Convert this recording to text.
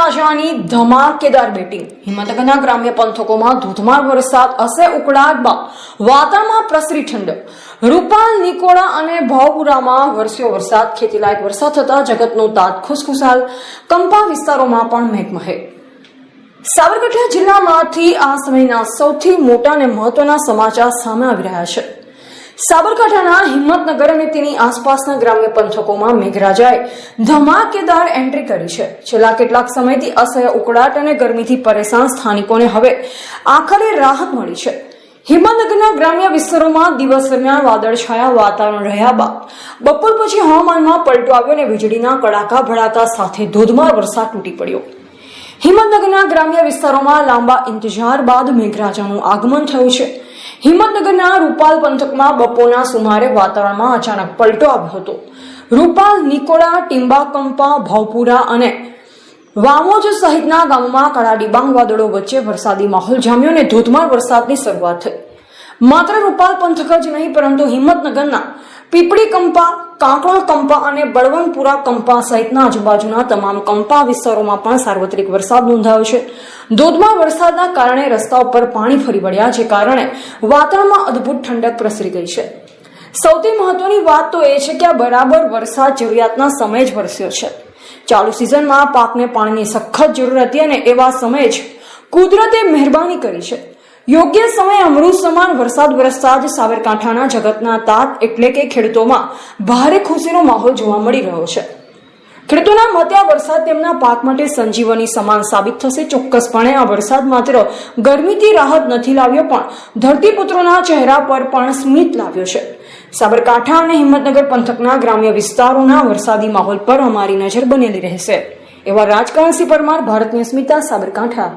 મેઘરાજાની ધમાકેદાર બેટિંગ. હિંમતનગરના ગ્રામ્ય પંથકોમાં ધોધમાર વરસાદ, અસહ્ય ઉકળાટ બાદ વાતાવરણમાં પ્રસરી ઠંડક. રૂપાલ, નિકોડા અને ભાવપુરામાં વરસ્યો વરસાદ. ખેતીલાયક વરસાદ થતા જગતનો તાત ખુશખુશાલ. કંપા વિસ્તારોમાં પણ મેઘમહેર. સાબરકાંઠા જિલ્લામાંથી આ સમયના સૌથી મોટા અને મહત્વના સમાચાર સામે આવી રહ્યા છે. સાબરકાંઠાના હિંમતનગર અને તેની આસપાસના ગ્રામ્ય પંથકોમાં મેઘરાજાએ ધમાકેદાર એન્ટ્રી કરી છે. છેલ્લા કેટલાક સમયથી અસહ્ય ઉકળાટ અને ગરમીથી પરેશાન સ્થાનિકોને હવે આખરે રાહત મળી છે. હિંમતનગરના ગ્રામ્ય વિસ્તારોમાં દિવસ દરમિયાન વાદળછાયા વાતાવરણ રહ્યા બાદ બપોર પછી હવામાનમાં પલટો આવ્યો અને વીજળીના કડાકા ભડાકા સાથે ધોધમાર વરસાદ તૂટી પડ્યો. હિંમતનગરના ગ્રામ્ય વિસ્તારોમાં લાંબા ઇંતજાર બાદ મેઘરાજાનું આગમન થયું છે. હિંમતનગરના રૂપાલ પંથકમાં બપોરના સુમારે વાતાવરણમાં અચાનક પલટો આવ્યો હતો. રૂપાલ, નિકોડા, ટીંબા, કંપા, ભાવપુરા અને વામોજ સહિતના ગામોમાં કડા ડિબાંગ વાદળો વચ્ચે વરસાદી માહોલ જામ્યો અને ધોધમાર વરસાદની શરૂઆત થઈ. માત્ર રૂપાલ પંથક જ નહીં પરંતુ હિંમતનગરના પીપળી કંપા, કાંકરોળ કંપા અને બળવંતપુરા કંપા સહિતના આજુબાજુના તમામ કંપા વિસ્તારોમાં પણ સાર્વત્રિક વરસાદ નોંધાયો છે. ધોધમાર વરસાદના કારણે રસ્તા ઉપર પાણી ફરી વળ્યા, જે કારણે વાતાવરણમાં અદ્ભુત ઠંડક પ્રસરી ગઈ છે. સૌથી મહત્વની વાત તો એ છે કે આ બરાબર વરસાદ જરૂરિયાતના સમયે જ વરસ્યો છે. ચાલુ સિઝનમાં પાકને પાણીની સખત જરૂર હતી અને એવા સમયે જ કુદરતે મહેરબાની કરી છે. યોગ્ય સમયે અમૃત સમાન વરસાદ વરસતા જ સાબરકાંઠાના જગતના તાત એટલે કે ખેડૂતોમાં ભારે ખુશીનો માહોલ જોવા મળી રહ્યો છે. ખેડૂતોના મતે આ વરસાદ તેમના પાક માટે સંજીવની સમાન સાબિત થશે. ચોક્કસપણે આ વરસાદ માત્ર ગરમીથી રાહત નથી લાવ્યો, પણ ધરતીપુત્રોના ચહેરા પર પણ સ્મિત લાવ્યો છે. સાબરકાંઠા અને હિંમતનગર પંથકના ગ્રામ્ય વિસ્તારોના વરસાદી માહોલ પર અમારી નજર બનેલી રહેશે. એવા રાજકરણસિંહ પરમાર, ભારતની અસ્મિતા, સાબરકાંઠા.